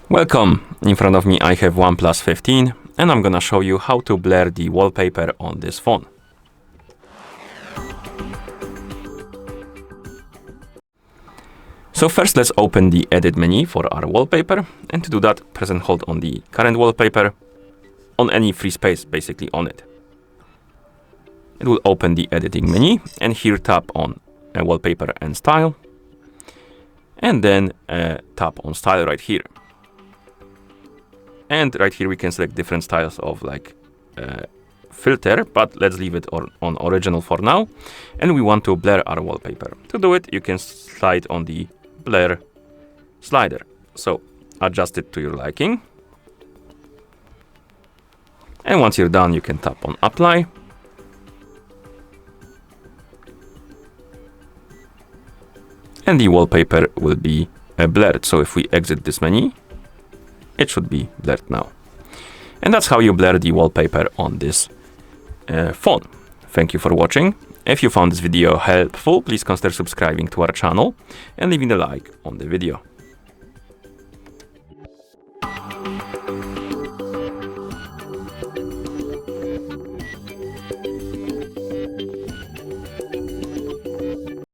Welcome! In front of me I have OnePlus 15 and I'm gonna show you how to blur the wallpaper on this phone. So first let's open the edit menu for our wallpaper, and to do that press and hold on the current wallpaper on any free space basically on it. It will open the editing menu and here tap on wallpaper and style, and then tap on style right here. And right here we can select different styles of filter, but let's leave it on original for now. And we want to blur our wallpaper. To do it, you can slide on the blur slider. So adjust it to your liking. And once you're done, you can tap on apply. And the wallpaper will be blurred. So if we exit this menu, it should be blurred now. And that's how you blur the wallpaper on this phone. Thank you for watching. If you found this video helpful, please consider subscribing to our channel and leaving a like on the video.